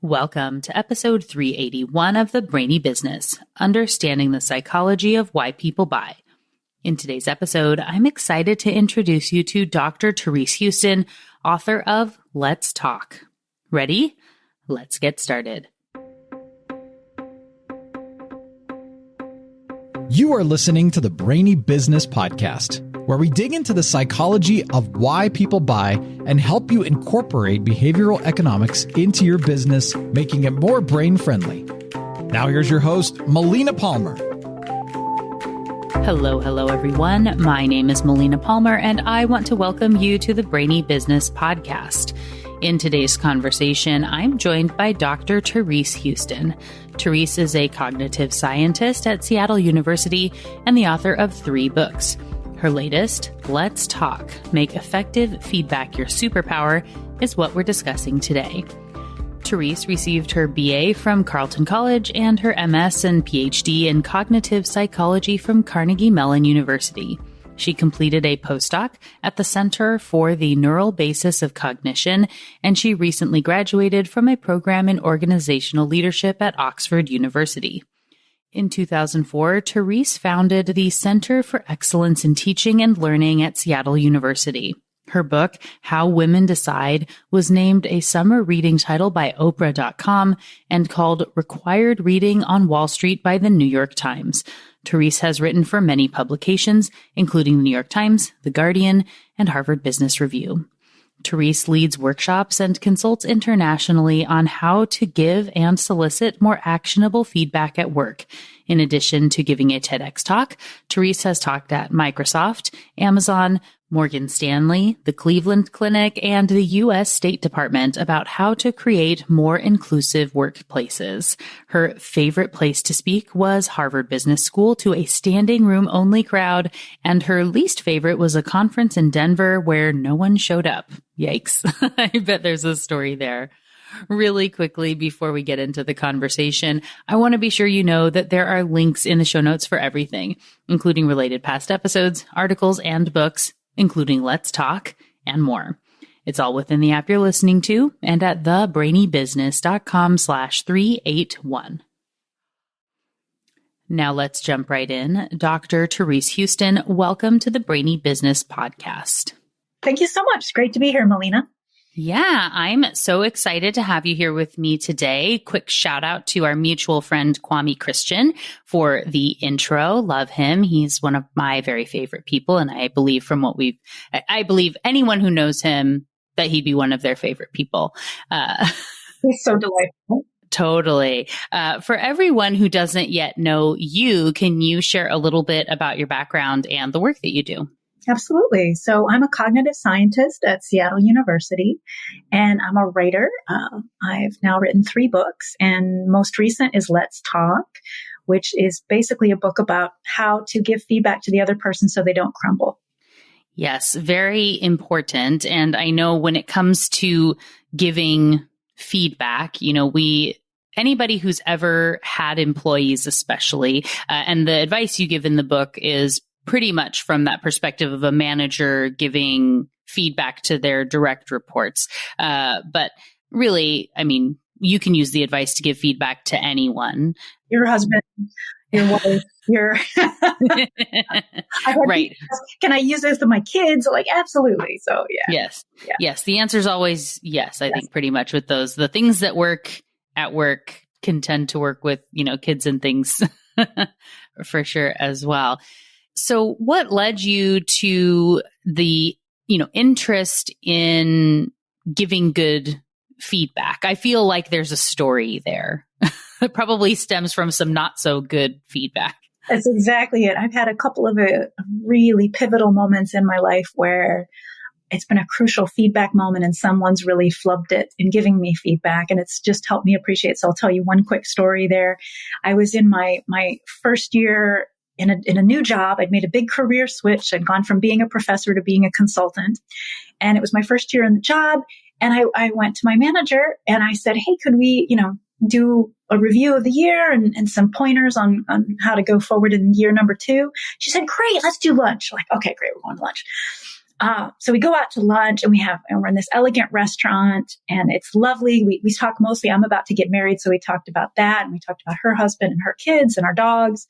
Welcome to episode 381 of the Brainy Business, Understanding the Psychology of Why People Buy. In today's episode, I'm excited to introduce you to Dr. Therese Huston, author of Let's Talk. Ready? Let's get started. You are listening to the Brainy Business Podcast, where we dig into the psychology of why people buy and help you incorporate behavioral economics into your business, making it more brain-friendly. Now here's your host, Melina Palmer. Hello, everyone. My name is Melina Palmer, and I want to welcome you to the Brainy Business Podcast. In today's conversation, I'm joined by Dr. Therese Huston. Therese is a cognitive scientist at Seattle University and the author of 3 books. Her latest, Let's Talk, Make Effective Feedback Your Superpower, is what we're discussing today. Therese received her BA from Carleton College and her MS and PhD in cognitive psychology from Carnegie Mellon University. She completed a postdoc at the Center for the Neural Basis of Cognition, and she recently graduated from a program in organizational leadership at Oxford University. In 2004, Therese founded the Center for Excellence in Teaching and Learning at Seattle University. Her book, How Women Decide, was named a summer reading title by Oprah.com and called Required Reading on Wall Street by the New York Times. Therese has written for many publications, including the New York Times, The Guardian, and Harvard Business Review. Therese leads workshops and consults internationally on how to give and solicit more actionable feedback at work. In addition to giving a TEDx talk, Therese has talked at Microsoft, Amazon, Morgan Stanley, the Cleveland Clinic, and the U.S. State Department about how to create more inclusive workplaces. Her favorite place to speak was Harvard Business School to a standing room only crowd, and her least favorite was a conference in Denver where no one showed up. Yikes. I bet there's a story there. Really quickly, before we get into the conversation, I want to be sure you know that there are links in the show notes for everything, including related past episodes, articles, and books, including Let's Talk and more. It's all within the app you're listening to and at thebrainybusiness.com/381. Now let's jump right in. Dr. Therese Huston, welcome to the Brainy Business Podcast. Thank you so much. Great to be here, Melina. Yeah, I'm so excited to have you here with me today. Quick shout out to our mutual friend, Kwame Christian, for the intro. Love him. He's one of my very favorite people. And I believe I believe anyone who knows him that he'd be one of their favorite people. He's so delightful. Totally. For everyone who doesn't yet know you, can you share a little bit about your background and the work that you do? Absolutely. So I'm a cognitive scientist at Seattle University, and I'm a writer. I've now written 3 books, and most recent is Let's Talk, which is basically a book about how to give feedback to the other person so they don't crumble. Yes, very important. And I know when it comes to giving feedback, anybody who's ever had employees especially, and the advice you give in the book is pretty much from that perspective of a manager giving feedback to their direct reports. But really, you can use the advice to give feedback to anyone. Your husband, your wife, right. Can I use this with my kids? Absolutely. So yeah. Yes. The answer is always yes. I think pretty much with those, the things that work at work can tend to work with, kids and things for sure as well. So what led you to the, interest in giving good feedback? I feel like there's a story there. It probably stems from some not so good feedback. That's exactly it. I've had a couple of really pivotal moments in my life where it's been a crucial feedback moment and someone's really flubbed it in giving me feedback, and it's just helped me appreciate. So I'll tell you one quick story there. I was in my first year in a new job. I'd made a big career switch. I'd gone from being a professor to being a consultant. And it was my first year in the job. And I went to my manager and I said, hey, could we, do a review of the year and some pointers on how to go forward in year number 2? She said, great, let's do lunch. Like, okay, great, we're going to lunch. So we go out to lunch and we're in this elegant restaurant and it's lovely. We talk mostly, I'm about to get married. So we talked about that and we talked about her husband and her kids and our dogs.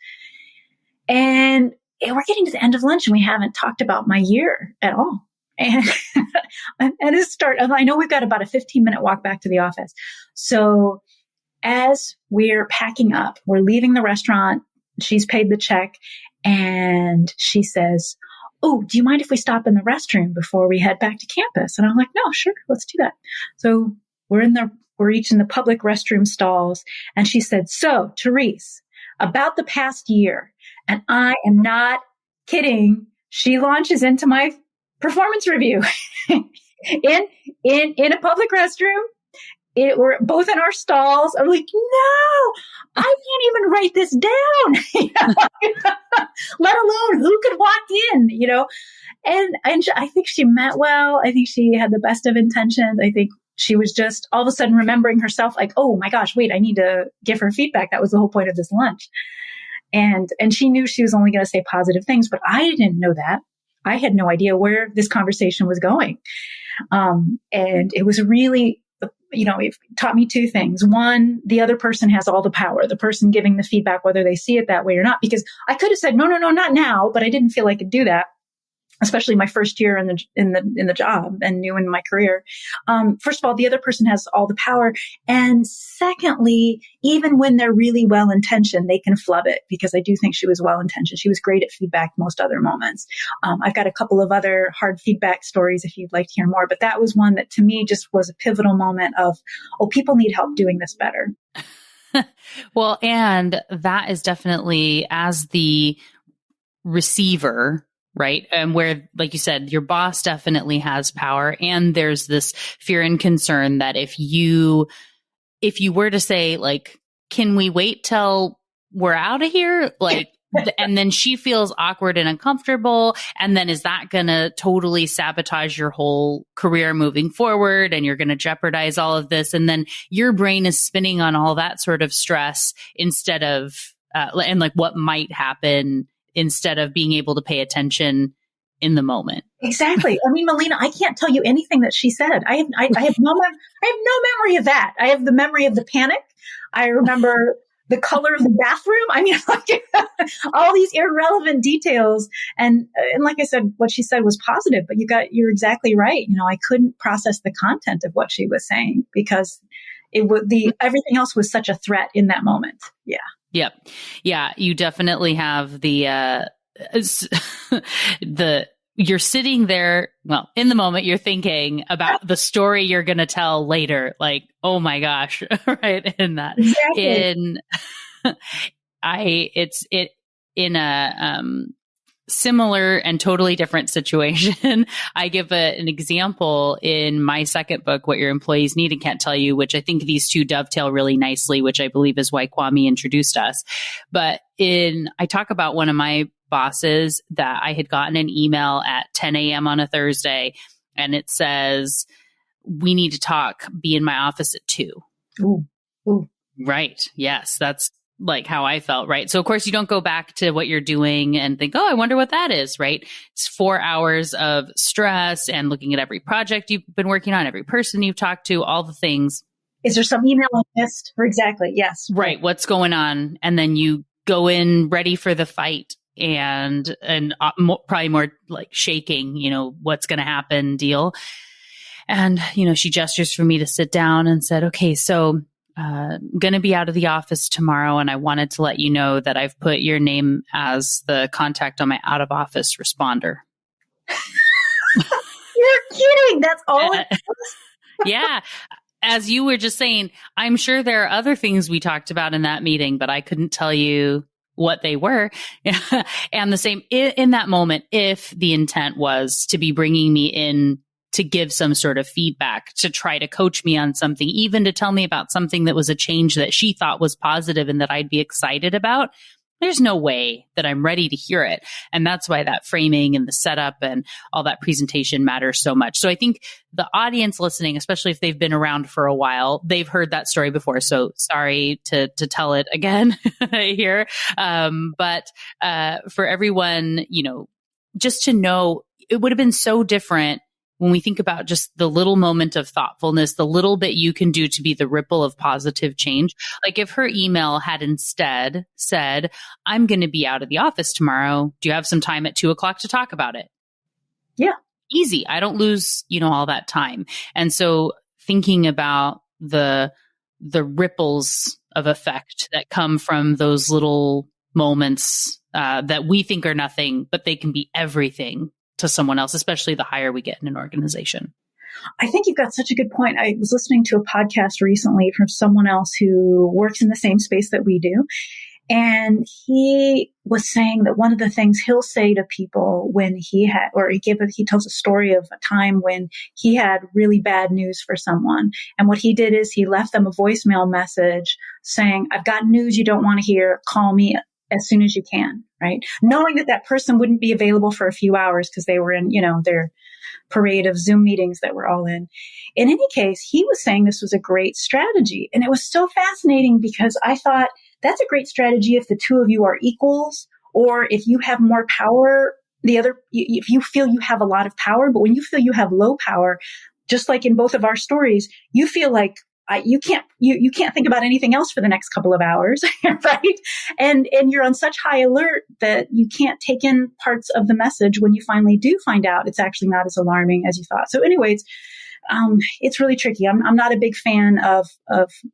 And we're getting to the end of lunch and we haven't talked about my year at all. And, I know we've got about a 15-minute walk back to the office. So as we're packing up, we're leaving the restaurant, she's paid the check and she says, "Oh, do you mind if we stop in the restroom before we head back to campus?" And I'm like, "No, sure. Let's do that." So we're each in the public restroom stalls. And she said, "So, Therese, about the past year," and I am not kidding. She launches into my performance review in a public restroom. We're both in our stalls. I'm like, "No, I can't even write this down," let alone who could walk in, And I think she meant well. I think she had the best of intentions. I think she was just all of a sudden remembering herself like, "Oh my gosh, wait, I need to give her feedback. That was the whole point of this lunch." And she knew she was only going to say positive things, but I didn't know that. I had no idea where this conversation was going. And it was really, it taught me two things. One, the other person has all the power, the person giving the feedback, whether they see it that way or not, because I could have said, no, not now, but I didn't feel I could do that, especially my first year in the job and new in my career. First of all, the other person has all the power. And secondly, even when they're really well-intentioned, they can flub it, because I do think she was well-intentioned. She was great at feedback most other moments. I've got a couple of other hard feedback stories if you'd like to hear more, but that was one that to me just was a pivotal moment of, people need help doing this better. Well, and that is definitely, as the receiver, right? And where, like you said, your boss definitely has power. And there's this fear and concern that if you were to say, like, "Can we wait till we're out of here?" Like, and then she feels awkward and uncomfortable. And then is that going to totally sabotage your whole career moving forward? And you're going to jeopardize all of this. And then your brain is spinning on all that sort of stress instead of, and like what might happen, instead of being able to pay attention in the moment. Exactly. I mean, Melina, I can't tell you anything that she said. I have no memory of that. I have the memory of the panic. I remember the color of the bathroom. I mean, like all these irrelevant details. And like I said, what she said was positive, but you're exactly right. I couldn't process the content of what she was saying because everything else was such a threat in that moment. Yeah. Yep. Yeah. You definitely have you're sitting there. Well, in the moment, you're thinking about the story you're going to tell later. Like, oh my gosh. Right. In that, exactly. In a similar and totally different situation. I give an example in my second book, What Your Employees Need and Can't Tell You, which I think these two dovetail really nicely, which I believe is why Kwame introduced us. But I talk about one of my bosses that I had gotten an email at 10 a.m. on a Thursday, and it says, "We need to talk, be in my office at 2. Ooh. Right. Yes. That's like how I felt, right? So of course you don't go back to what you're doing and think, "Oh, I wonder what that is," right? It's 4 hours of stress and looking at every project you've been working on, every person you've talked to, all the things. Is there some email I missed? Exactly. Yes. Right. What's going on? And then you go in ready for the fight and probably more like shaking, what's going to happen deal. And, she gestures for me to sit down and said, "Okay, so going to be out of the office tomorrow, and I wanted to let you know that I've put your name as the contact on my out of office responder." You're kidding. That's all it was? Yeah. As you were just saying, I'm sure there are other things we talked about in that meeting, but I couldn't tell you what they were. And the same in that moment, if the intent was to be bringing me in to give some sort of feedback, to try to coach me on something, even to tell me about something that was a change that she thought was positive and that I'd be excited about, there's no way that I'm ready to hear it. And that's why that framing and the setup and all that presentation matters so much. So I think the audience listening, especially if they've been around for a while, they've heard that story before. So sorry to tell it again here. But for everyone, just to know, it would have been so different when we think about just the little moment of thoughtfulness, the little bit you can do to be the ripple of positive change. Like if her email had instead said, I'm going to be out of the office tomorrow. Do you have some time at 2:00 to talk about it? Yeah. Easy. I don't lose, all that time. And so thinking about the ripples of effect that come from those little moments that we think are nothing, but they can be everything to someone else, especially the higher we get in an organization. I think you've got such a good point. I was listening to a podcast recently from someone else who works in the same space that we do. And he was saying that one of the things he'll say to people when he tells a story of a time when he had really bad news for someone. And what he did is he left them a voicemail message saying, I've got news you don't want to hear. Call me as soon as you can, right? Knowing that person wouldn't be available for a few hours because they were in, their parade of Zoom meetings that we're all in. In any case, he was saying this was a great strategy. And it was so fascinating because I thought that's a great strategy if the two of you are equals, or if you have more power, if you feel you have a lot of power, but when you feel you have low power, just like in both of our stories, you feel like you can't think about anything else for the next couple of hours, right? And you're on such high alert that you can't take in parts of the message when you finally do find out it's actually not as alarming as you thought. So anyways, it's really tricky. I'm not a big fan of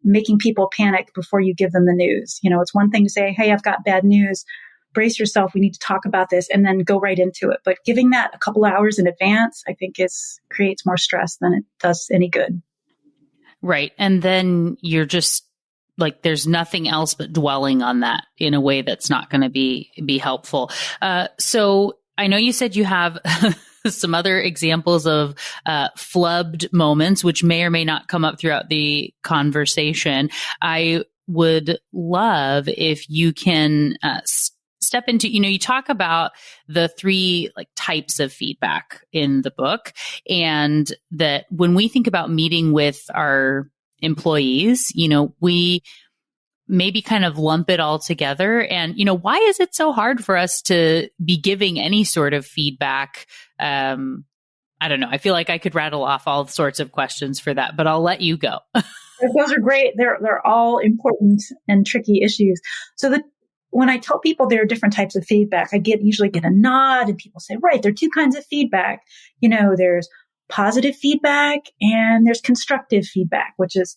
making people panic before you give them the news. It's one thing to say, hey, I've got bad news. Brace yourself. We need to talk about this, and then go right into it. But giving that a couple of hours in advance, I think creates more stress than it does any good. Right. And then you're just like, there's nothing else but dwelling on that in a way that's not going to be helpful. So I know you said you have some other examples of flubbed moments, which may or may not come up throughout the conversation. I would love if you can step into, you talk about the 3 types of feedback in the book, and that when we think about meeting with our employees, we maybe kind of lump it all together. And, why is it so hard for us to be giving any sort of feedback? I don't know. I feel like I could rattle off all sorts of questions for that, but I'll let you go. Those are great. They're all important and tricky issues. So when I tell people there are different types of feedback, I usually get a nod, and people say, right, there are 2 kinds of feedback. There's positive feedback and there's constructive feedback, which is,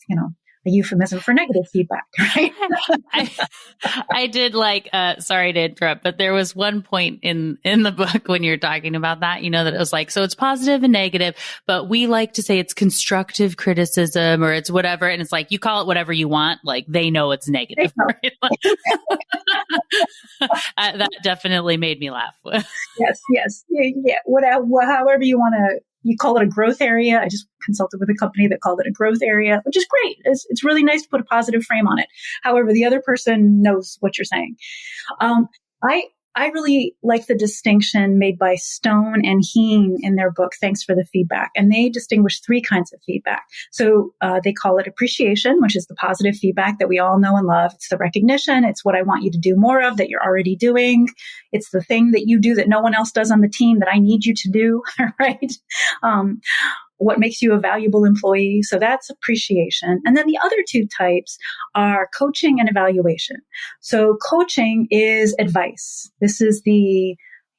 a euphemism for negative feedback, right? I did sorry to interrupt, but there was one point in the book when you're talking about that, that it was so it's positive and negative, but we like to say it's constructive criticism or it's whatever. And it's you call it whatever you want. They know it's negative. Right? That definitely made me laugh. Yes. Yeah. However you want to. You call it a growth area. I just consulted with a company that called it a growth area, which is great. It's really nice to put a positive frame on it. However, the other person knows what you're saying. I really like the distinction made by Stone and Heen in their book, Thanks for the Feedback. And they distinguish 3 kinds of feedback. So they call it appreciation, which is the positive feedback that we all know and love. It's the recognition. It's what I want you to do more of that you're already doing. It's the thing that you do that no one else does on the team that I need you to do, right? What makes you a valuable employee. So that's appreciation. And then the other 2 types are coaching and evaluation. So coaching is advice. This is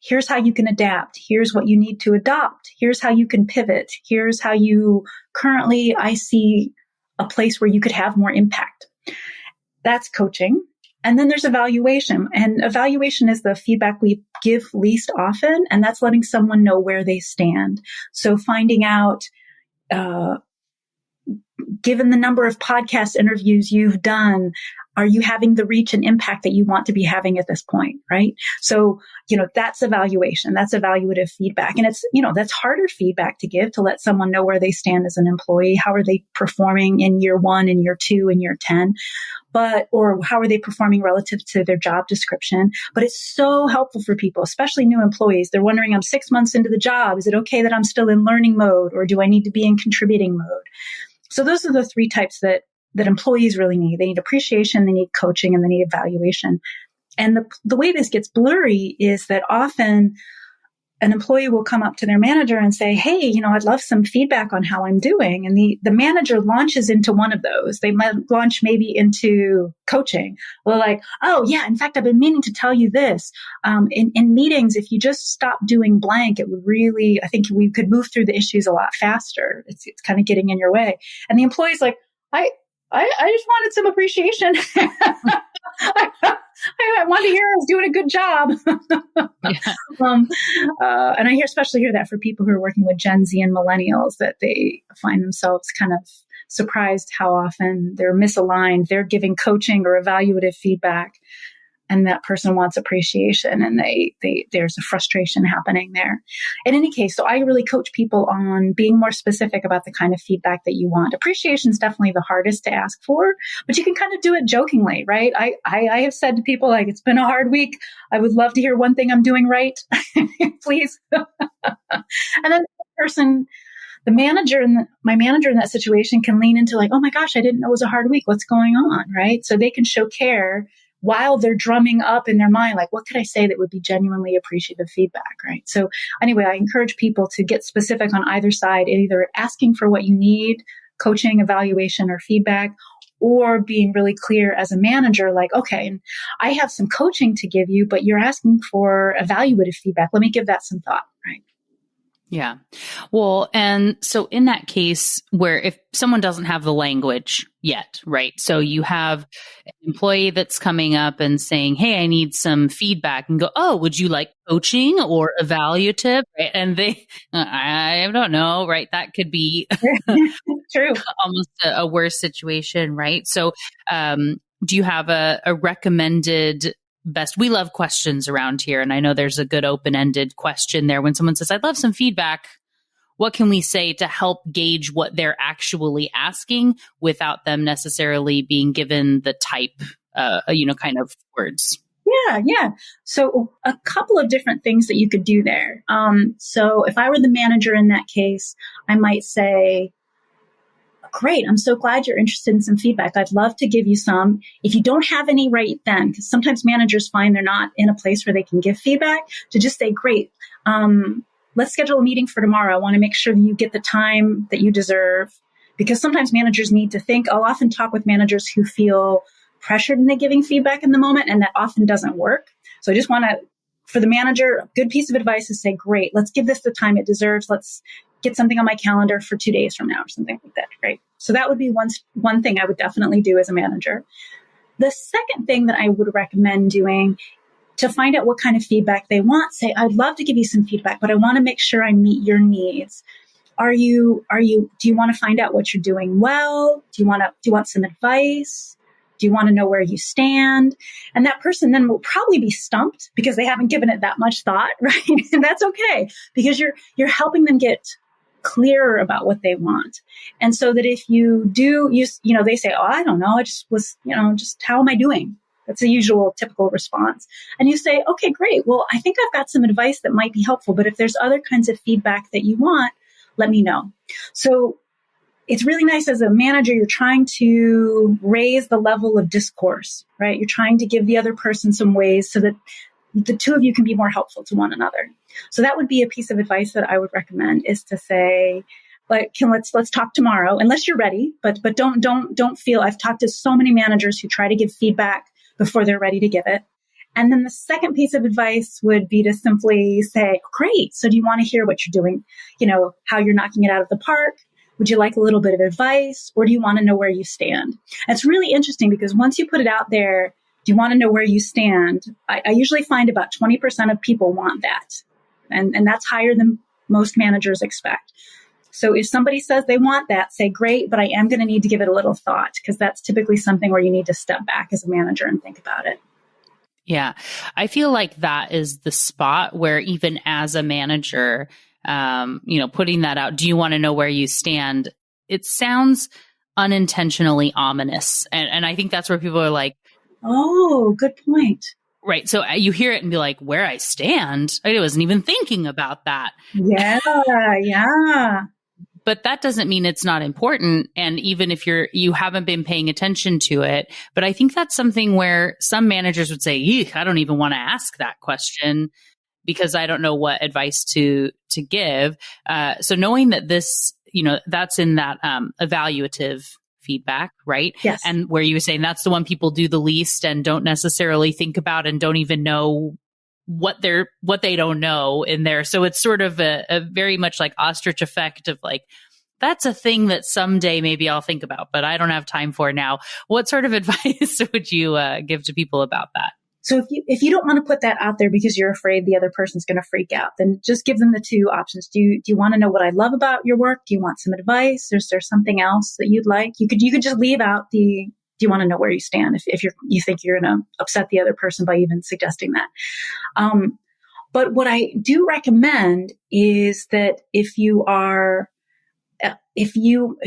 here's how you can adapt. Here's what you need to adopt. Here's how you can pivot. Here's how I see a place where you could have more impact. That's coaching. And then there's evaluation. And evaluation is the feedback we give least often. And that's letting someone know where they stand. So finding out, given the number of podcast interviews you've done, are you having the reach and impact that you want to be having at this point, right? So, that's evaluation. That's evaluative feedback. And it's, that's harder feedback to give, to let someone know where they stand as an employee. How are they performing in year 1, in year 2, in year 10? Or how are they performing relative to their job description? But it's so helpful for people, especially new employees. They're wondering, I'm 6 months into the job. Is it okay that I'm still in learning mode, or do I need to be in contributing mode? So those are the 3 types that employees really need. They need appreciation, they need coaching, and they need evaluation. And the way this gets blurry is that often an employee will come up to their manager and say, hey, I'd love some feedback on how I'm doing. And the manager launches into one of those. They might launch maybe into coaching. Well, like, oh yeah, in fact, I've been meaning to tell you this. In meetings, if you just stop doing blank, it would really, I think we could move through the issues a lot faster. It's kind of getting in your way. And the employee's like, I just wanted some appreciation. I wanted to hear I was doing a good job. And I especially hear that for people who are working with Gen Z and millennials, that they find themselves kind of surprised how often they're misaligned. They're giving coaching or evaluative feedback, and that person wants appreciation, and there's a frustration happening there. In any case, so I really coach people on being more specific about the kind of feedback that you want. Appreciation is definitely the hardest to ask for, but you can kind of do it jokingly, right? I have said to people, like, it's been a hard week. I would love to hear one thing I'm doing right, please. And then my manager in that situation can lean into like, oh my gosh, I didn't know it was a hard week. What's going on, right? So they can show care while they're drumming up in their mind, like, what could I say that would be genuinely appreciative feedback, right? So anyway, I encourage people to get specific on either side, either asking for what you need, coaching, evaluation, or feedback, or being really clear as a manager, like, okay, I have some coaching to give you, but you're asking for evaluative feedback. Let me give that some thought, right? Yeah. Well, and so in that case where if someone doesn't have the language yet, right? So you have an employee that's coming up and saying, hey, I need some feedback, and go, oh, would you like coaching or evaluative? Right? And I don't know, right? That could be True. almost a worse situation, right? So, do you have a recommended best? We love questions around here. And I know there's a good open-ended question there. When someone says, I'd love some feedback, what can we say to help gauge what they're actually asking without them necessarily being given the type, kind of words? Yeah. So a couple of different things that you could do there. So if I were the manager in that case, I might say, great, I'm so glad you're interested in some feedback. I'd love to give you some. If you don't have any right then, because sometimes managers find they're not in a place where they can give feedback, to just say, great, let's schedule a meeting for tomorrow. I want to make sure that you get the time that you deserve, because sometimes managers need to think. I'll often talk with managers who feel pressured into giving feedback in the moment, and that often doesn't work. So I just want to, for the manager, a good piece of advice is say, great, let's give this the time it deserves. Let's get something on my calendar for 2 days from now or something like that, right? So that would be one thing I would definitely do as a manager. The second thing that I would recommend doing to find out what kind of feedback they want, say, I'd love to give you some feedback, but I want to make sure I meet your needs. Do you want to find out what you're doing well? Do you want some advice? Do you want to know where you stand? And that person then will probably be stumped because they haven't given it that much thought, right? And that's okay, because you're helping them get clearer about what they want. And so that if you do, they say, oh, I don't know, I just was, just how am I doing? That's the usual typical response. And you say, okay, great. Well, I think I've got some advice that might be helpful, but if there's other kinds of feedback that you want, let me know. So it's really nice as a manager, you're trying to raise the level of discourse, right? You're trying to give the other person some ways so that the two of you can be more helpful to one another. So that would be a piece of advice that I would recommend, is to say, like, let's talk tomorrow, unless you're ready, but don't feel. I've talked to so many managers who try to give feedback before they're ready to give it. And then the second piece of advice would be to simply say, great, so do you want to hear what you're doing? How you're knocking it out of the park? Would you like a little bit of advice, or do you want to know where you stand? And it's really interesting because once you put it out there, do you want to know where you stand? I usually find about 20% of people want that. And that's higher than most managers expect. So if somebody says they want that, say, great, but I am going to need to give it a little thought, because that's typically something where you need to step back as a manager and think about it. Yeah. I feel like that is the spot where even as a manager, putting that out, do you want to know where you stand? It sounds unintentionally ominous. And I think that's where people are like, oh, good point. Right. So you hear it and be like, where I stand? I wasn't even thinking about that. Yeah. But that doesn't mean it's not important. And even if you haven't been paying attention to it, but I think that's something where some managers would say, I don't even want to ask that question. because I don't know what advice to give. So knowing that this, that's in that evaluative feedback, right? Yes. And where you were saying that's the one people do the least and don't necessarily think about and don't even know what they don't know in there. So it's sort of a very much like ostrich effect of like, that's a thing that someday maybe I'll think about, but I don't have time for now. What sort of advice would you give to people about that? So if you don't want to put that out there because you're afraid the other person's going to freak out, then just give them the two options. Do you want to know what I love about your work? Do you want some advice? Is there something else that you'd like? You could just leave out do you want to know where you stand if you think you're going to upset the other person by even suggesting that. But what I do recommend is that if you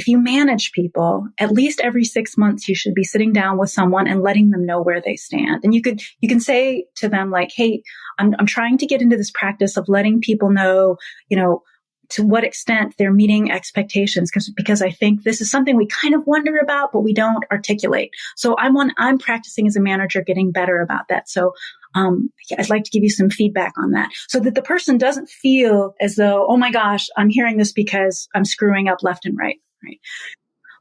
manage people, at least every 6 months, you should be sitting down with someone and letting them know where they stand. And you can say to them like, hey, I'm trying to get into this practice of letting people know, to what extent they're meeting expectations, because I think this is something we kind of wonder about, but we don't articulate. So I'm practicing as a manager, getting better about that. So I'd like to give you some feedback on that so that the person doesn't feel as though, oh my gosh, I'm hearing this because I'm screwing up left and right.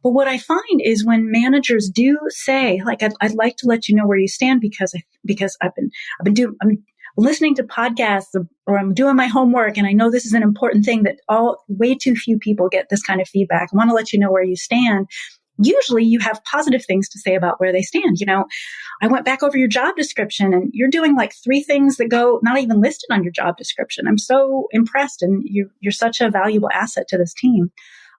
But what I find is when managers do say, like, I'd like to let you know where you stand because I'm listening to podcasts or I'm doing my homework and I know this is an important thing that way too few people get this kind of feedback. I want to let you know where you stand. Usually you have positive things to say about where they stand. I went back over your job description and you're doing like 3 things that go not even listed on your job description. I'm so impressed and you're such a valuable asset to this team.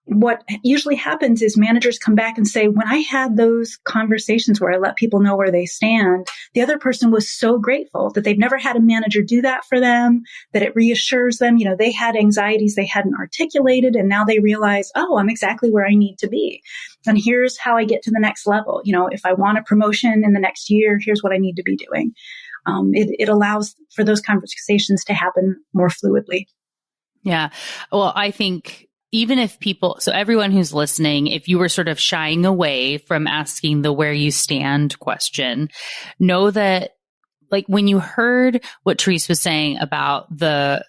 What usually happens is managers come back and say, when I had those conversations where I let people know where they stand, the other person was so grateful that they've never had a manager do that for them, that it reassures them. They had anxieties they hadn't articulated, and now they realize, oh, I'm exactly where I need to be. And here's how I get to the next level. If I want a promotion in the next year, here's what I need to be doing. It allows for those conversations to happen more fluidly. Yeah. Well, I think even if so everyone who's listening, if you were sort of shying away from asking the where you stand question, know that like when you heard what Therese was saying about the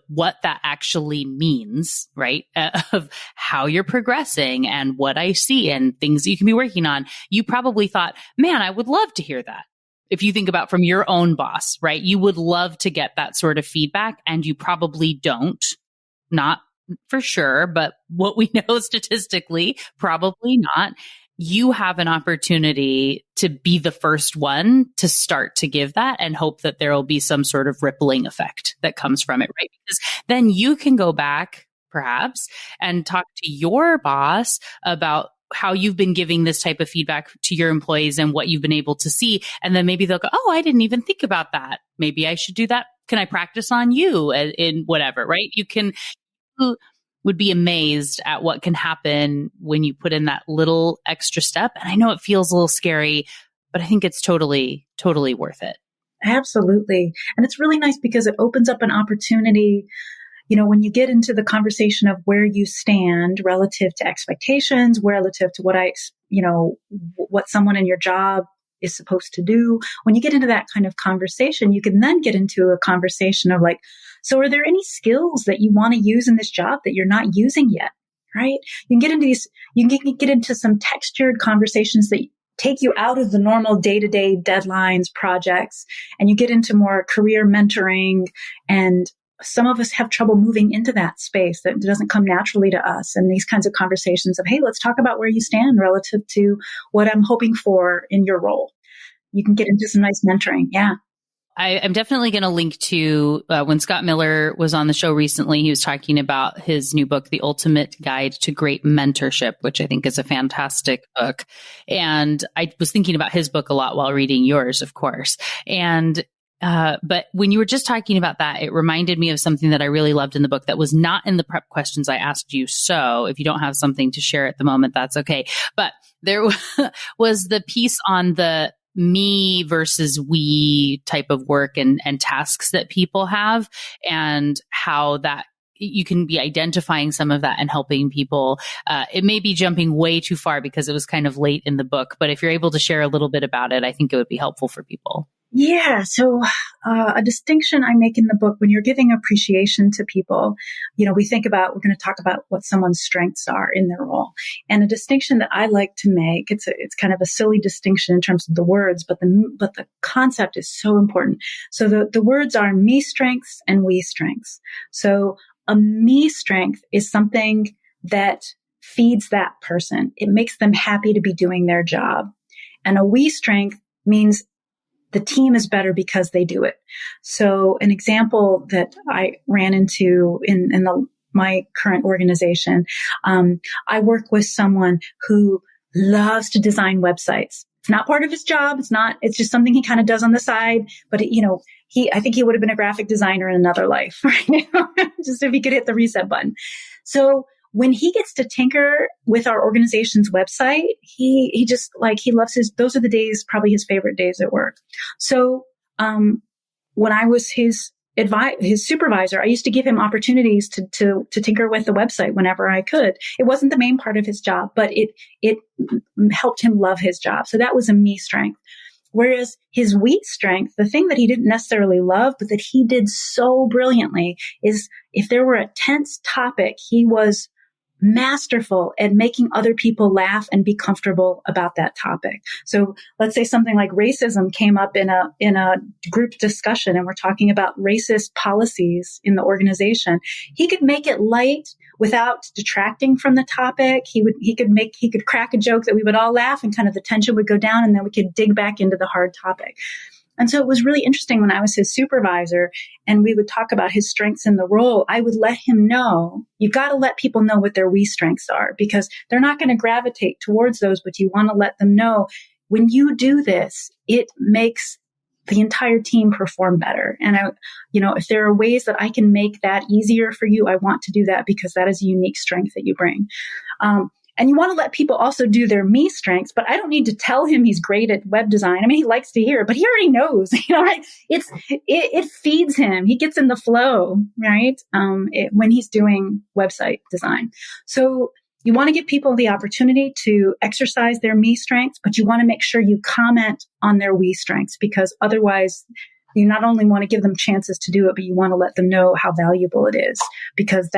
what that actually means, right? Of how you're progressing and what I see and things that you can be working on, you probably thought, man, I would love to hear that. If you think about from your own boss, right? You would love to get that sort of feedback and you probably don't, not for sure, but what we know statistically, probably not. You have an opportunity to be the first one to start to give that and hope that there will be some sort of rippling effect that comes from it, right? Because then you can go back perhaps and talk to your boss about how you've been giving this type of feedback to your employees and what you've been able to see. And then maybe they'll go, oh, I didn't even think about that. Maybe I should do that. Can I practice on you in whatever, right? You would be amazed at what can happen when you put in that little extra step. And I know it feels a little scary, but I think it's totally, totally worth it. Absolutely. And it's really nice because it opens up an opportunity. When you get into the conversation of where you stand relative to expectations, relative to what someone in your job is supposed to do, when you get into that kind of conversation, you can then get into a conversation of like, so are there any skills that you want to use in this job that you're not using yet? Right? You can get into some textured conversations that take you out of the normal day-to-day deadlines, projects, and you get into more career mentoring. And some of us have trouble moving into that space that doesn't come naturally to us. And these kinds of conversations of, hey, let's talk about where you stand relative to what I'm hoping for in your role. You can get into some nice mentoring. Yeah. I'm definitely going to link to when Scott Miller was on the show recently, he was talking about his new book, The Ultimate Guide to Great Mentorship, which I think is a fantastic book. And I was thinking about his book a lot while reading yours, of course. And but when you were just talking about that, it reminded me of something that I really loved in the book that was not in the prep questions I asked you. So if you don't have something to share at the moment, that's okay. But there was the piece on the me versus we type of work and tasks that people have, and how that you can be identifying some of that and helping people. It may be jumping way too far because it was kind of late in the book, but if you're able to share a little bit about it, I think it would be helpful for people. Yeah. So a distinction I make in the book, when you're giving appreciation to people, we're going to talk about what someone's strengths are in their role. And a distinction that I like to make, it's kind of a silly distinction in terms of the words, but the concept is so important. So the words are me strengths and we strengths. So a me strength is something that feeds that person. It makes them happy to be doing their job. And a we strength means the team is better because they do it. So an example that I ran into in my current organization, I work with someone who loves to design websites. It's not part of his job. It's just something he kind of does on the side. But I think he would have been a graphic designer in another life, right? Just if he could hit the reset button. So when he gets to tinker with our organization's website, he loves those are the days, probably his favorite days at work. So, when I was his supervisor, I used to give him opportunities to tinker with the website whenever I could. It wasn't the main part of his job, but it helped him love his job. So that was a me strength. Whereas his we strength, the thing that he didn't necessarily love, but that he did so brilliantly, is if there were a tense topic, he was masterful at making other people laugh and be comfortable about that topic. So let's say something like racism came up in a group discussion and we're talking about racist policies in the organization. He could make it light without detracting from the topic. He could crack a joke that we would all laugh and kind of the tension would go down, and then we could dig back into the hard topic. And so it was really interesting when I was his supervisor and we would talk about his strengths in the role. I would let him know, you've got to let people know what their we strengths are, because they're not going to gravitate towards those, but you want to let them know when you do this, it makes the entire team perform better. And if there are ways that I can make that easier for you, I want to do that because that is a unique strength that you bring. And you want to let people also do their me strengths, but I don't need to tell him he's great at web design. I mean, he likes to hear it, but he already knows, right? It feeds him. He gets in the flow, right? When he's doing website design. So you want to give people the opportunity to exercise their me strengths, but you want to make sure you comment on their we strengths, because otherwise you not only want to give them chances to do it, but you want to let them know how valuable it is, because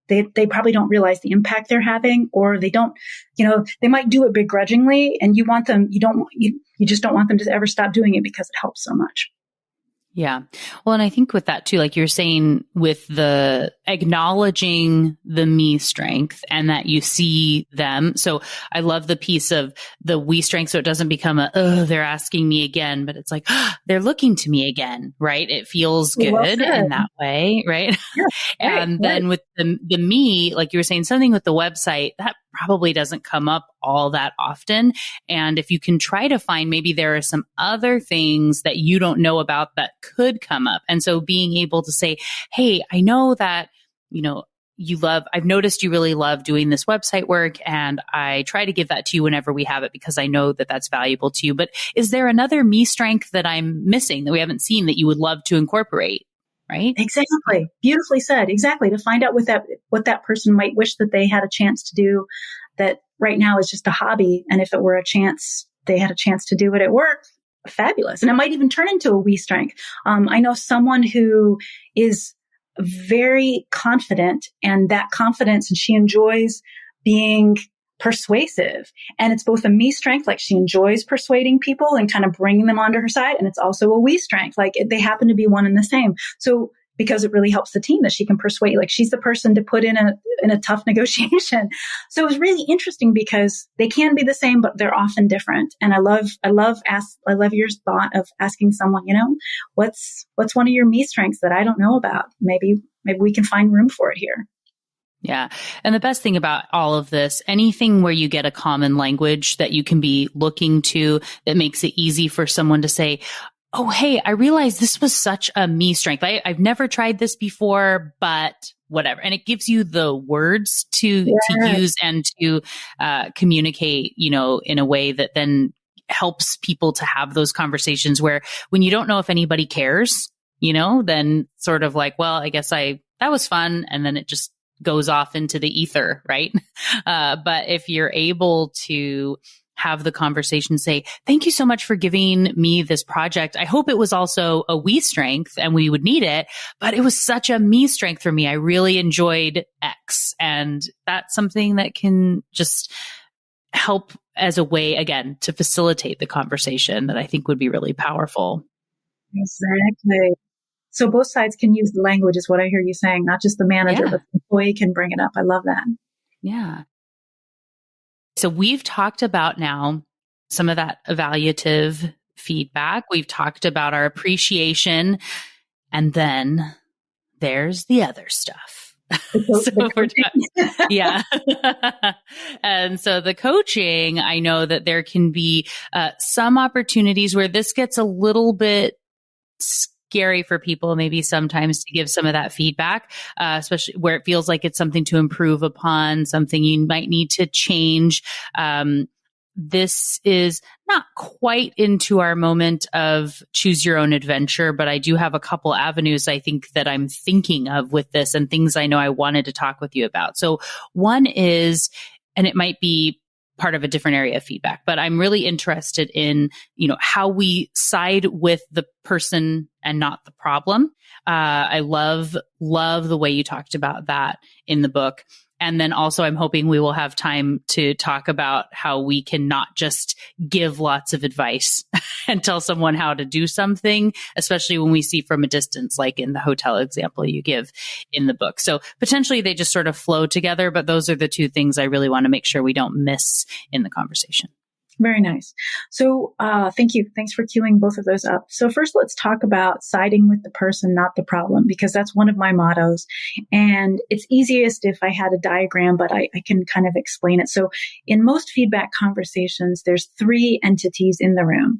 they probably don't realize the impact they're having, or they don't, they might do it begrudgingly, and you just don't want them to ever stop doing it because it helps so much. Yeah. Well, and I think with that too, like you're saying, with the acknowledging the me strength and that you see them. So I love the piece of the we strength. So it doesn't become they're asking me again, but it's like, they're looking to me again, right? It feels good in that way, right? Yeah, and then with the me, like you were saying, something with the website, that probably doesn't come up all that often. And if you can try to find, maybe there are some other things that you don't know about that could come up. And so being able to say, hey, I know that, I've noticed you really love doing this website work, and I try to give that to you whenever we have it because I know that that's valuable to you. But is there another me strength that I'm missing that we haven't seen that you would love to incorporate? Right? Exactly. Beautifully said. Exactly. To find out what that person might wish that they had a chance to do that right now is just a hobby. And if it were a chance, they had a chance to do it at work, fabulous. And it might even turn into a we strength. I know someone who is very confident, and that confidence, and she enjoys being persuasive. And it's both a me strength, like she enjoys persuading people and kind of bringing them onto her side. And it's also a we strength, like they happen to be one and the same. So because it really helps the team that she can persuade, like she's the person to put in a tough negotiation. So it was really interesting because they can be the same, but they're often different. And I love your thought of asking someone, what's one of your me strengths that I don't know about? Maybe we can find room for it here. Yeah. And the best thing about all of this, anything where you get a common language that you can be looking to that makes it easy for someone to say, oh, hey, I realized this was such a me strength. I've never tried this before, but whatever. And it gives you the words to use and to communicate, in a way that then helps people to have those conversations where when you don't know if anybody cares, then sort of like, well, I guess that was fun. And then it just goes off into the ether, right? But if you're able to have the conversation, say, thank you so much for giving me this project. I hope it was also a we strength and we would need it, but it was such a me strength for me. I really enjoyed X. And that's something that can just help as a way, again, to facilitate the conversation that I think would be really powerful. Exactly. So both sides can use the language is what I hear you saying, not just the manager, but the employee can bring it up. I love that. Yeah. So we've talked about now some of that evaluative feedback. We've talked about our appreciation, and then there's the other stuff. Yeah. And so the coaching, I know that there can be some opportunities where this gets a little bit scary for people, maybe sometimes, to give some of that feedback, especially where it feels like it's something to improve upon, something you might need to change. This is not quite into our moment of choose your own adventure, but I do have a couple avenues I think that I'm thinking of with this and things I know I wanted to talk with you about. So one is, and it might be part of a different area of feedback, but I'm really interested in, how we side with the person and not the problem. I love the way you talked about that in the book. And then also I'm hoping we will have time to talk about how we can not just give lots of advice and tell someone how to do something, especially when we see from a distance, like in the hotel example you give in the book. So potentially they just sort of flow together, but those are the two things I really want to make sure we don't miss in the conversation. Very nice. So thank you. Thanks for queuing both of those up. So first, let's talk about siding with the person, not the problem, because that's one of my mottos. And it's easiest if I had a diagram, but I can kind of explain it. So in most feedback conversations, there's three entities in the room.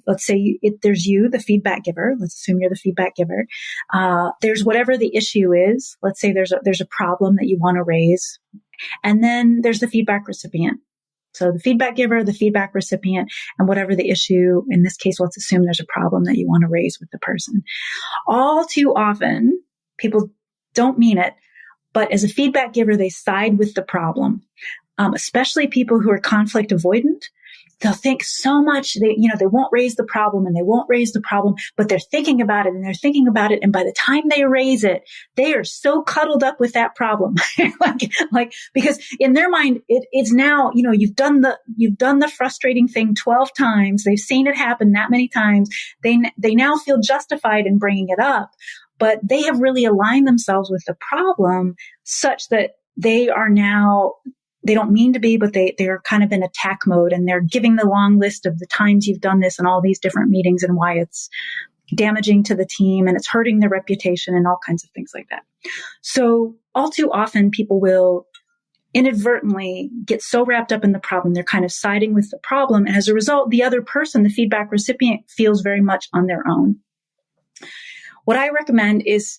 Let's say there's you, the feedback giver. Let's assume you're the feedback giver. There's whatever the issue is. Let's say there's a problem that you want to raise. And then there's the feedback recipient. So the feedback giver, the feedback recipient, and whatever the issue, in this case, let's assume there's a problem that you want to raise with the person. All too often, people don't mean it, but as a feedback giver, they side with the problem, especially people who are conflict avoidant. They'll think so much, they won't raise the problem and they won't raise the problem, but they're thinking about it and they're thinking about it. And by the time they raise it, they are so cuddled up with that problem. Because in their mind, it's now, you've done the frustrating thing 12 times. They've seen it happen that many times. They now feel justified in bringing it up, but they have really aligned themselves with the problem such that they are now, they don't mean to be, but they're kind of in attack mode, and they're giving the long list of the times you've done this and all these different meetings and why it's damaging to the team and it's hurting their reputation and all kinds of things like that. So all too often people will inadvertently get so wrapped up in the problem, they're kind of siding with the problem. And as a result, the other person, the feedback recipient, feels very much on their own. What I recommend is,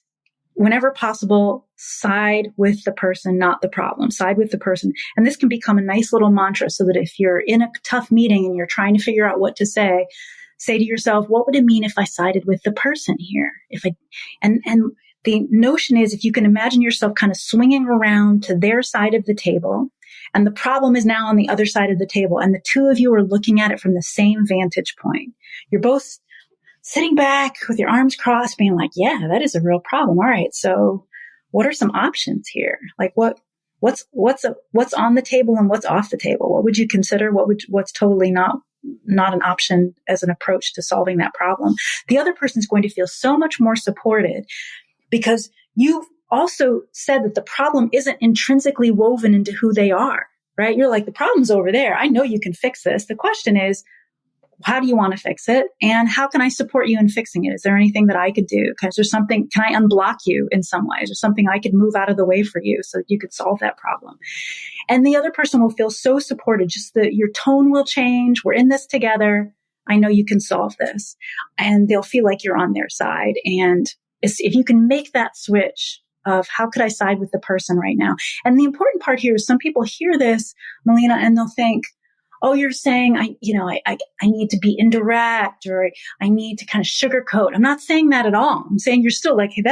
whenever possible, side with the person, not the problem. Side with the person. And this can become a nice little mantra so that if you're in a tough meeting and you're trying to figure out what to say to yourself, what would it mean if I sided with the person here? And the notion is, if you can imagine yourself kind of swinging around to their side of the table, and the problem is now on the other side of the table, and the two of you are looking at it from the same vantage point. You're both sitting back with your arms crossed, being like, yeah, that is a real problem. All right. So what are some options here? Like what's on the table and what's off the table? What would you consider? What's totally not an option as an approach to solving that problem? The other person's going to feel so much more supported because you've also said that the problem isn't intrinsically woven into who they are, right? You're like, the problem's over there. I know you can fix this. The question is, how do you want to fix it? And how can I support you in fixing it? Is there anything that I could do? Can I unblock you in some way? Is there something I could move out of the way for you so that you could solve that problem? And the other person will feel so supported, just that your tone will change. We're in this together. I know you can solve this. And they'll feel like you're on their side. And if you can make that switch of how could I side with the person right now? And the important part here is some people hear this, Melina, and they'll think, oh, you're saying I need to be indirect, or I need to kind of sugarcoat. I'm not saying that at all. I'm saying you're still like, hey,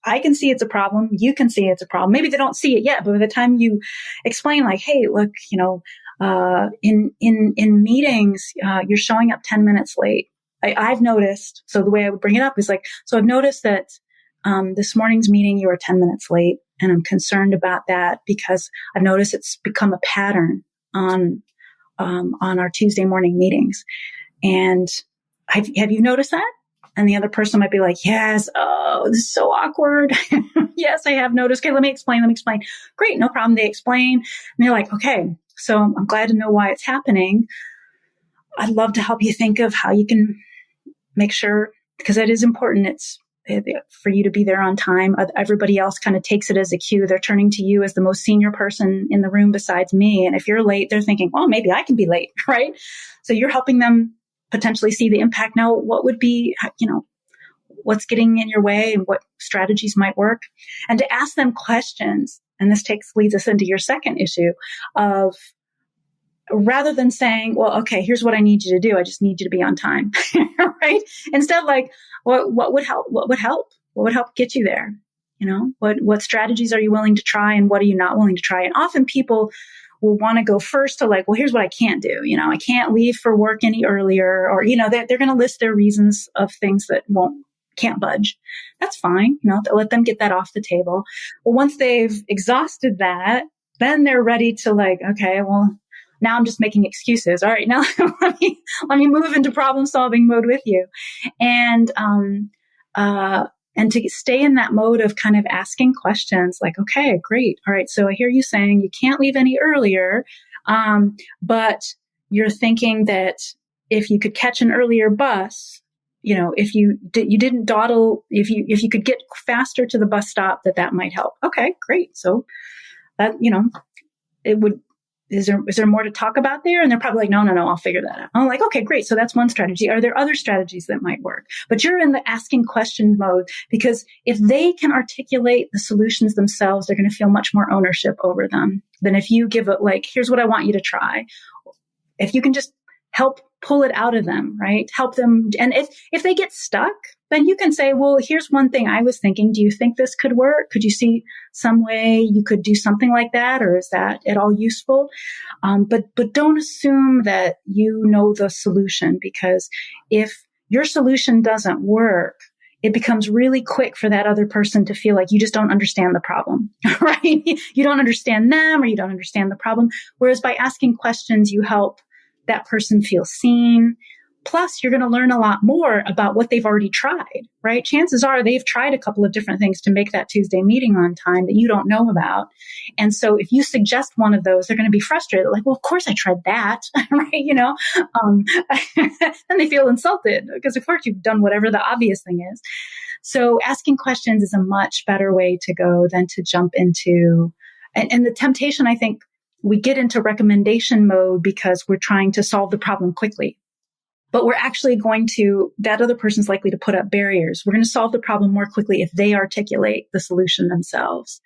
I can see it's a problem. You can see it's a problem. Maybe they don't see it yet, but by the time you explain like, hey, look, In meetings, you're showing up 10 minutes late. I've noticed, so the way I would bring it up is like, so I've noticed that this morning's meeting, you were 10 minutes late, and I'm concerned about that because I've noticed it's become a pattern on our Tuesday morning meetings. And have you noticed that? And the other person might be like, yes, oh, this is so awkward. Yes, I have noticed. Okay, let me explain. Great, no problem. They explain. And they're like, okay, so I'm glad to know why it's happening. I'd love to help you think of how you can make sure, because that is important. It's for you to be there on time. Everybody else kind of takes it as a cue. They're turning to you as the most senior person in the room besides me. And if you're late, they're thinking, well, maybe I can be late, right? So you're helping them potentially see the impact. Now, what would be, what's getting in your way and what strategies might work? And to ask them questions. And this leads us into your second issue of, rather than saying, well, okay, here's what I need you to do. I just need you to be on time, right? Instead, like, what would help? What would help? What would help get you there? What strategies are you willing to try and what are you not willing to try? And often people will want to go first to like, well, here's what I can't do. I can't leave for work any earlier, or, they're going to list their reasons of things that can't budge. That's fine. Let them get that off the table. Well, once they've exhausted that, then they're ready to like, okay, well, now I'm just making excuses. All right, now let me move into problem solving mode with you. And to stay in that mode of kind of asking questions like, okay, great. All right. So I hear you saying you can't leave any earlier. But you're thinking that if you could catch an earlier bus, if you didn't dawdle, if you could get faster to the bus stop, that might help. Okay, great. So that, it would, is there more to talk about there? And they're probably like, no, I'll figure that out. I'm like, okay, great. So that's one strategy. Are there other strategies that might work? But you're in the asking question mode, because if they can articulate the solutions themselves, they're going to feel much more ownership over them than if you give it like, here's what I want you to try. If you can just help pull it out of them, right? Help them. And if they get stuck, then you can say, well, here's one thing I was thinking. Do you think this could work? Could you see some way you could do something like that? Or is that at all useful? But don't assume that you know the solution, because if your solution doesn't work, it becomes really quick for that other person to feel like you just don't understand the problem, right? You don't understand them, or you don't understand the problem. Whereas by asking questions, you help that person feel seen. Plus, you're going to learn a lot more about what they've already tried, right? Chances are they've tried a couple of different things to make that Tuesday meeting on time that you don't know about. And so if you suggest one of those, they're going to be frustrated. Like, well, of course I tried that, right? Then they feel insulted because of course you've done whatever the obvious thing is. So asking questions is a much better way to go than to jump into, and the temptation, I think, we get into recommendation mode because we're trying to solve the problem quickly. But we're actually that other person's likely to put up barriers. We're going to solve the problem more quickly if they articulate the solution themselves.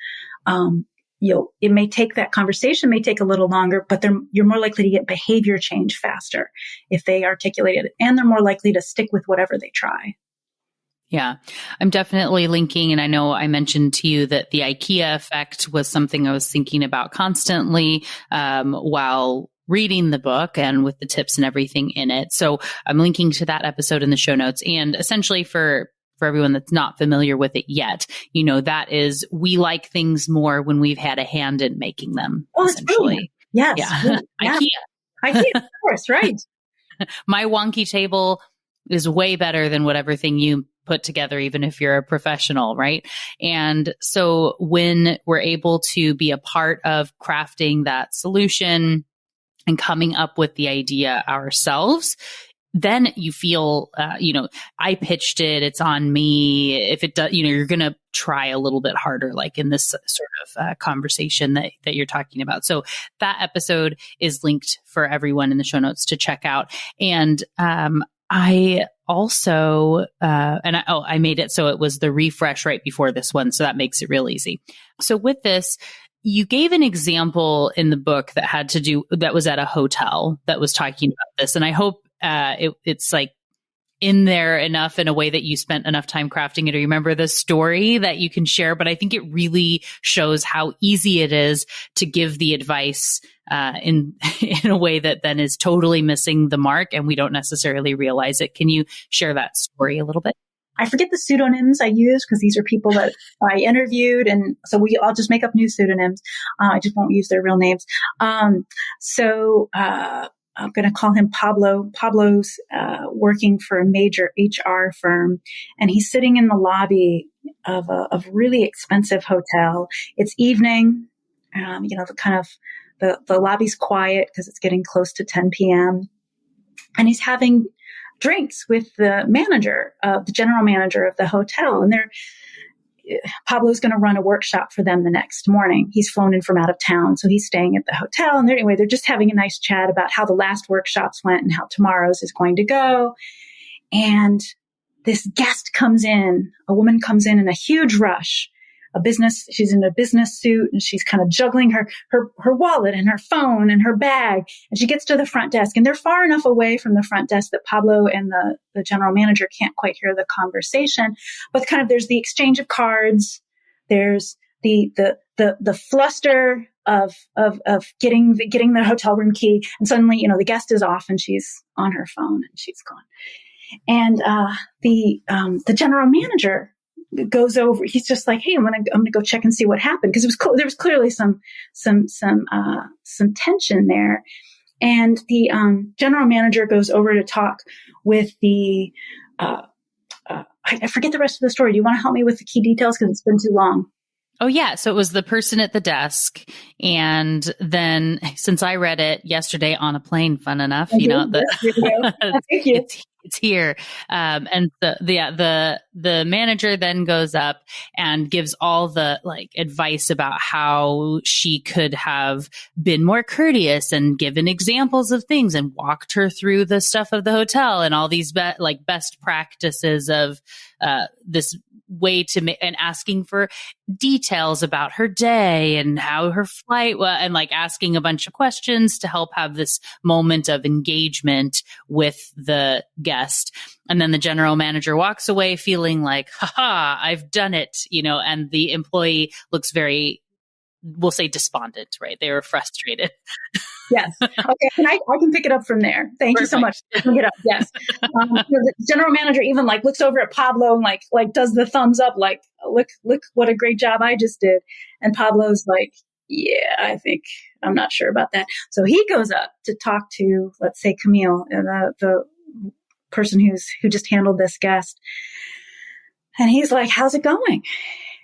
It may take, that conversation may take a little longer, but you're more likely to get behavior change faster if they articulate it, and they're more likely to stick with whatever they try. Yeah, I'm definitely linking. And I know I mentioned to you that the IKEA effect was something I was thinking about constantly while reading the book and with the tips and everything in it. So I'm linking to that episode in the show notes. And essentially for everyone that's not familiar with it yet, that is, we like things more when we've had a hand in making them. Oh, essentially. Yes. Yeah. Yeah. IKEA, of course. Right. My wonky table is way better than whatever thing you put together, even if you're a professional, right? And so when we're able to be a part of crafting that solution and coming up with the idea ourselves, then you feel, I pitched it, it's on me. If it does, you're going to try a little bit harder, like in this sort of conversation that you're talking about. So that episode is linked for everyone in the show notes to check out. And I also, I made it so it was the refresh right before this one. So that makes it real easy. So with this, you gave an example in the book that was at a hotel that was talking about this. And I hope it's like in there enough in a way that you spent enough time crafting it, or you remember the story that you can share. But I think it really shows how easy it is to give the advice in a way that then is totally missing the mark, and we don't necessarily realize it. Can you share that story a little bit? I forget the pseudonyms I use because these are people that I interviewed. And so I'll just make up new pseudonyms. I just won't use their real names. So I'm going to call him Pablo. Pablo's working for a major HR firm, and he's sitting in the lobby of a really expensive hotel. It's evening. The lobby's quiet because it's getting close to 10 p.m. And he's having drinks with the general manager of the hotel. And Pablo's going to run a workshop for them the next morning. He's flown in from out of town, so he's staying at the hotel. And anyway, they're just having a nice chat about how the last workshops went and how tomorrow's is going to go. And this guest comes in, a woman comes in a huge rush. She's in a business suit, and she's kind of juggling her wallet and her phone and her bag. And she gets to the front desk, and they're far enough away from the front desk that Pablo and the general manager can't quite hear the conversation. But there's the exchange of cards. There's the fluster of getting the hotel room key. And suddenly, the guest is off and she's on her phone and she's gone. And, the general manager goes over. He's just like, "Hey, I'm gonna go check and see what happened," because there was clearly some tension there. And the general manager goes over to talk with the I forget the rest of the story. Do you want to help me with the key details because it's been too long? Oh, yeah. So it was the person at the desk. And then since I read it yesterday on a plane, fun enough, Thank you. It's here. And the manager then goes up and gives all the advice about how she could have been more courteous and given examples of things and walked her through the stuff of the hotel and all these best practices of this way and asking for details about her day and how her flight was, and asking a bunch of questions to help have this moment of engagement with the guest. And then the general manager walks away feeling like, haha, I've done it, and the employee looks very, we'll say despondent, right? They were frustrated. Yes. Okay. And I can pick it up from there. Thank you so much. Pick it up. Yes. The general manager even looks over at Pablo and does the thumbs up, look what a great job I just did. And Pablo's like, yeah, I'm not sure about that. So he goes up to talk to, let's say, Camille, the person who just handled this guest. And he's like, "How's it going?"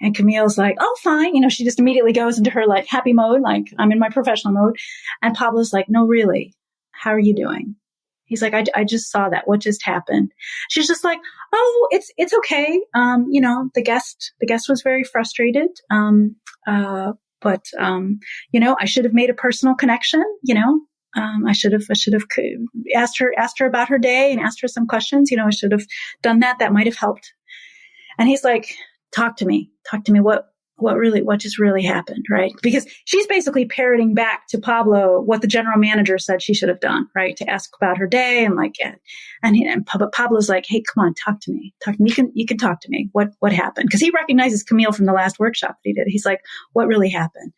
And Camille's like, "Oh, fine." She just immediately goes into her happy mode, I'm in my professional mode. And Pablo's like, "No, really, how are you doing?" He's like, I just saw that. What just happened?" She's just like, "Oh, it's okay. The guest was very frustrated. But I should have made a personal connection. I should have asked her about her day and asked her some questions. I should have done that. That might have helped." And he's like, talk to me. What just really happened, right? Because she's basically parroting back to Pablo what the general manager said she should have done, right? To ask about her day and Pablo's like, "Hey, come on, talk to me. You can talk to me. What happened?" Because he recognizes Camille from the last workshop that he did. He's like, "What really happened?"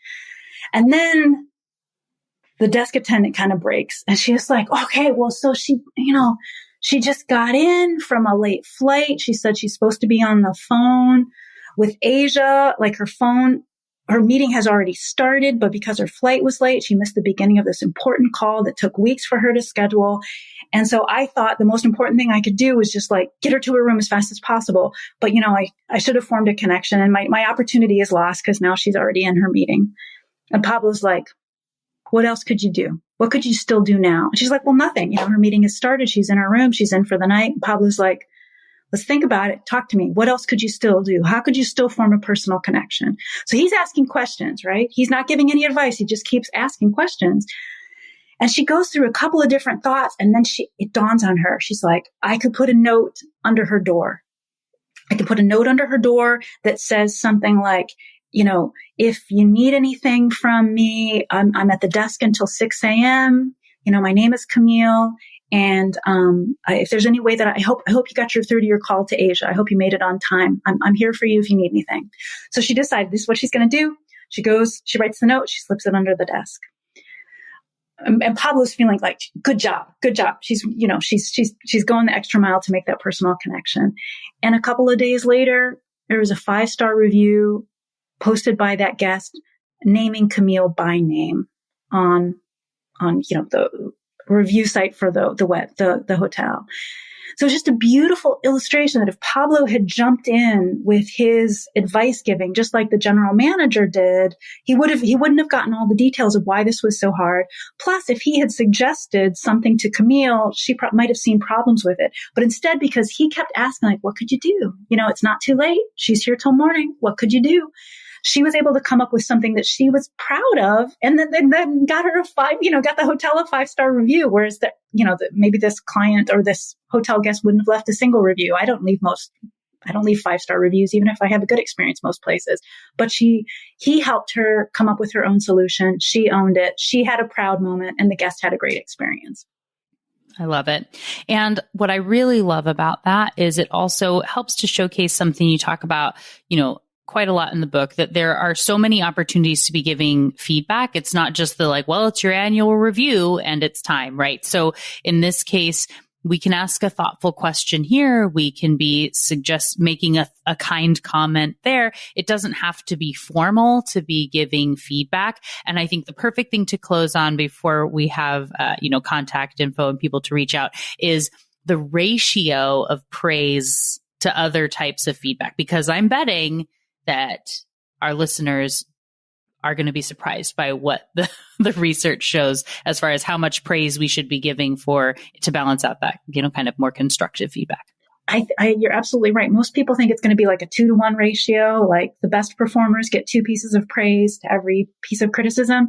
And then the desk attendant kind of breaks, and she's like, "Okay, well, so she just got in from a late flight. She said she's supposed to be on the phone with Asia, her meeting has already started, but because her flight was late, she missed the beginning of this important call that took weeks for her to schedule. And so I thought the most important thing I could do was just get her to her room as fast as possible. But, I should have formed a connection, and my opportunity is lost because now she's already in her meeting." And Pablo's like, "What else could you do? What could you still do now?" And she's like, "Well, nothing. Her meeting has started. She's in her room. She's in for the night." And Pablo's like, "Let's think about it. Talk to me. What else could you still do? How could you still form a personal connection?" So he's asking questions, right? He's not giving any advice. He just keeps asking questions. And she goes through a couple of different thoughts, and then it dawns on her. She's like, "I could put a note under her door. I could put a note under her door that says something like, if you need anything from me, I'm at the desk until 6 a.m. My name is Camille, And if there's any way that I hope you got your 30-year call to Asia. I hope you made it on time. I'm here for you if you need anything. So she decided this is what she's going to do. She goes, she writes the note, she slips it under the desk. And Pablo's feeling like, good job. She's going the extra mile to make that personal connection. And a couple of days later, there was a 5-star review posted by that guest naming Camille by name on the review site for the hotel. So it's just a beautiful illustration that if Pablo had jumped in with his advice giving, just like the general manager did, he wouldn't have gotten all the details of why this was so hard. Plus, if he had suggested something to Camille, she might have seen problems with it. But instead, because he kept asking, like, what could you do? It's not too late. She's here till morning. What could you do? She was able to come up with something that she was proud of, and then got her got the hotel a 5-star review. Whereas maybe this client or this hotel guest wouldn't have left a single review. I don't leave 5-star reviews, even if I have a good experience most places. But he helped her come up with her own solution. She owned it. She had a proud moment, and the guest had a great experience. I love it. And what I really love about that is it also helps to showcase something you talk about, quite a lot in the book, that there are so many opportunities to be giving feedback. It's not just it's your annual review and it's time, right? So in this case, we can ask a thoughtful question here. We can be making a kind comment there. It doesn't have to be formal to be giving feedback. And I think the perfect thing to close on before we have, contact info and people to reach out is the ratio of praise to other types of feedback, because I'm betting that our listeners are going to be surprised by what the research shows as far as how much praise we should be giving to balance out that, kind of more constructive feedback. You're absolutely right. Most people think it's going to be like a 2-to-1 ratio, like the best performers get 2 pieces of praise to every piece of criticism.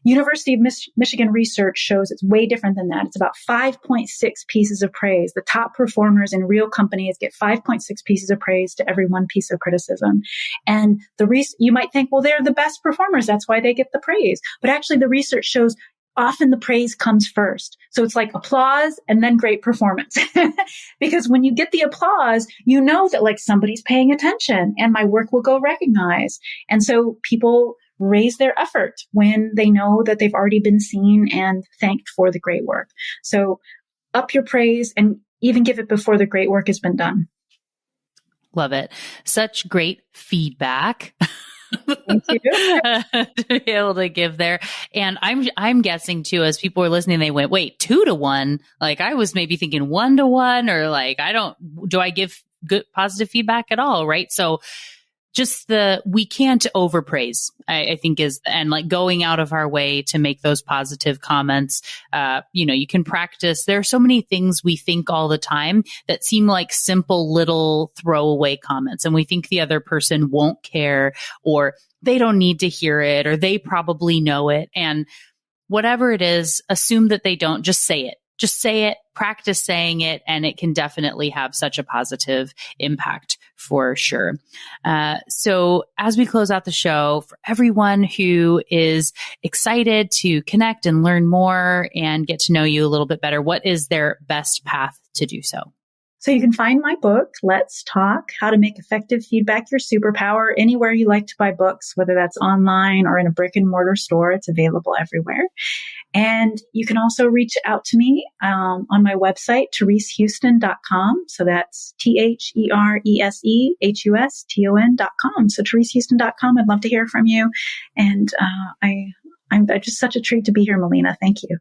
University of Michigan research shows it's way different than that. It's about 5.6 pieces of praise. The top performers in real companies get 5.6 pieces of praise to every 1 piece of criticism. And you might think, well, they're the best performers. That's why they get the praise. But actually the research shows often the praise comes first. So it's like applause and then great performance. Because when you get the applause, that somebody's paying attention and my work will go recognized. And so people raise their effort when they know that they've already been seen and thanked for the great work. So up your praise and even give it before the great work has been done. Love it. Such great feedback. Thank you. To be able to give there. And I'm guessing too, as people were listening, they went, wait, 2-to-1? Like I was maybe thinking 1-to-1, or do I give good positive feedback at all? Right. So just we can't overpraise, I think and going out of our way to make those positive comments. You can practice. There are so many things we think all the time that seem like simple little throwaway comments. And we think the other person won't care, or they don't need to hear it, or they probably know it. And whatever it is, assume that they don't. Just say it. Just say it, practice saying it, and it can definitely have such a positive impact for sure. So as we close out the show, for everyone who is excited to connect and learn more and get to know you a little bit better, what is their best path to do so? So you can find my book, Let's Talk, How to Make Effective Feedback Your Superpower, anywhere you like to buy books, whether that's online or in a brick and mortar store. It's available everywhere. And you can also reach out to me on my website, ThereseHuston.com. So that's ThereseHuston.com. So ThereseHuston.com. I'd love to hear from you. And I'm just such a treat to be here, Melina. Thank you.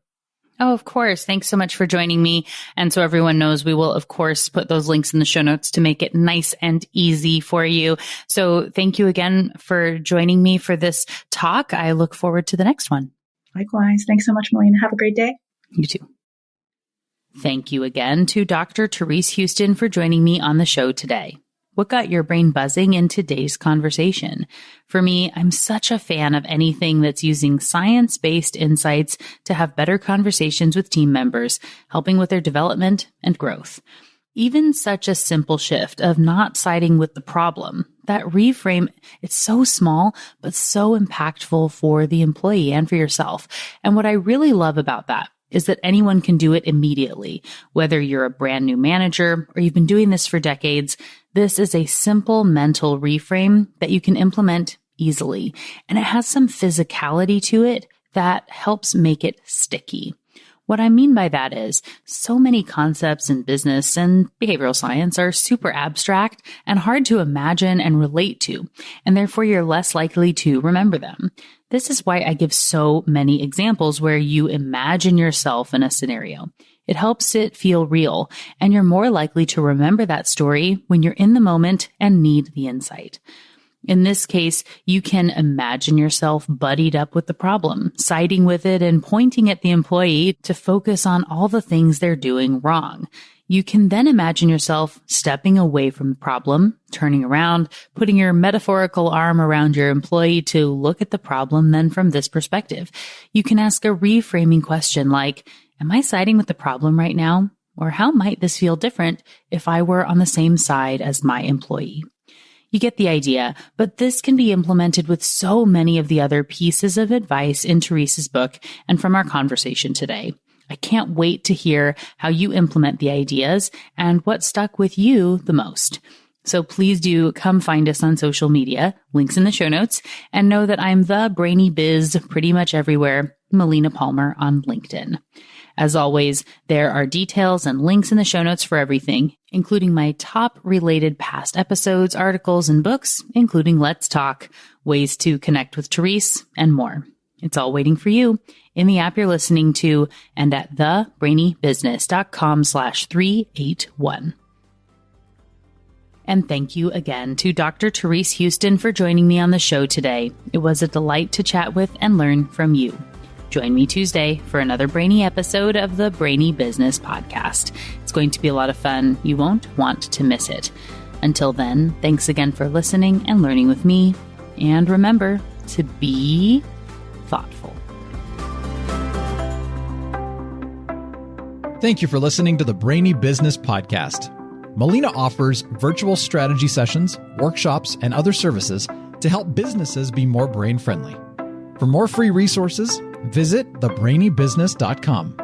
Oh, of course. Thanks so much for joining me. And so everyone knows, we will, of course, put those links in the show notes to make it nice and easy for you. So thank you again for joining me for this talk. I look forward to the next one. Likewise. Thanks so much, Melina. Have a great day. You too. Thank you again to Dr. Therese Huston for joining me on the show today. What got your brain buzzing in today's conversation? For me, I'm such a fan of anything that's using science-based insights to have better conversations with team members, helping with their development and growth. Even such a simple shift of not siding with the problem, that reframe, it's so small, but so impactful for the employee and for yourself. And what I really love about that is that anyone can do it immediately. Whether you're a brand new manager or you've been doing this for decades, this is a simple mental reframe that you can implement easily. And it has some physicality to it that helps make it sticky. What I mean by that is so many concepts in business and behavioral science are super abstract and hard to imagine and relate to, and therefore you're less likely to remember them. This is why I give so many examples where you imagine yourself in a scenario. It helps it feel real, and you're more likely to remember that story when you're in the moment and need the insight. In this case, you can imagine yourself buddied up with the problem, siding with it and pointing at the employee to focus on all the things they're doing wrong. You can then imagine yourself stepping away from the problem, turning around, putting your metaphorical arm around your employee to look at the problem then from this perspective. You can ask a reframing question like, am I siding with the problem right now? Or how might this feel different if I were on the same side as my employee? You get the idea, but this can be implemented with so many of the other pieces of advice in Therese's book and from our conversation today. I can't wait to hear how you implement the ideas and what stuck with you the most. So please do come find us on social media, links in the show notes, and know that I'm the Brainy Biz pretty much everywhere, Melina Palmer on LinkedIn. As always, there are details and links in the show notes for everything, including my top related past episodes, articles, and books, including Let's Talk, ways to connect with Therese, and more. It's all waiting for you in the app you're listening to and at thebrainybusiness.com/381. And thank you again to Dr. Therese Huston for joining me on the show today. It was a delight to chat with and learn from you. Join me Tuesday for another brainy episode of the Brainy Business Podcast. It's going to be a lot of fun. You won't want to miss it. Until then, thanks again for listening and learning with me. And remember to be thoughtful. Thank you for listening to the Brainy Business Podcast. Melina offers virtual strategy sessions, workshops, and other services to help businesses be more brain-friendly. For more free resources, visit thebrainybusiness.com.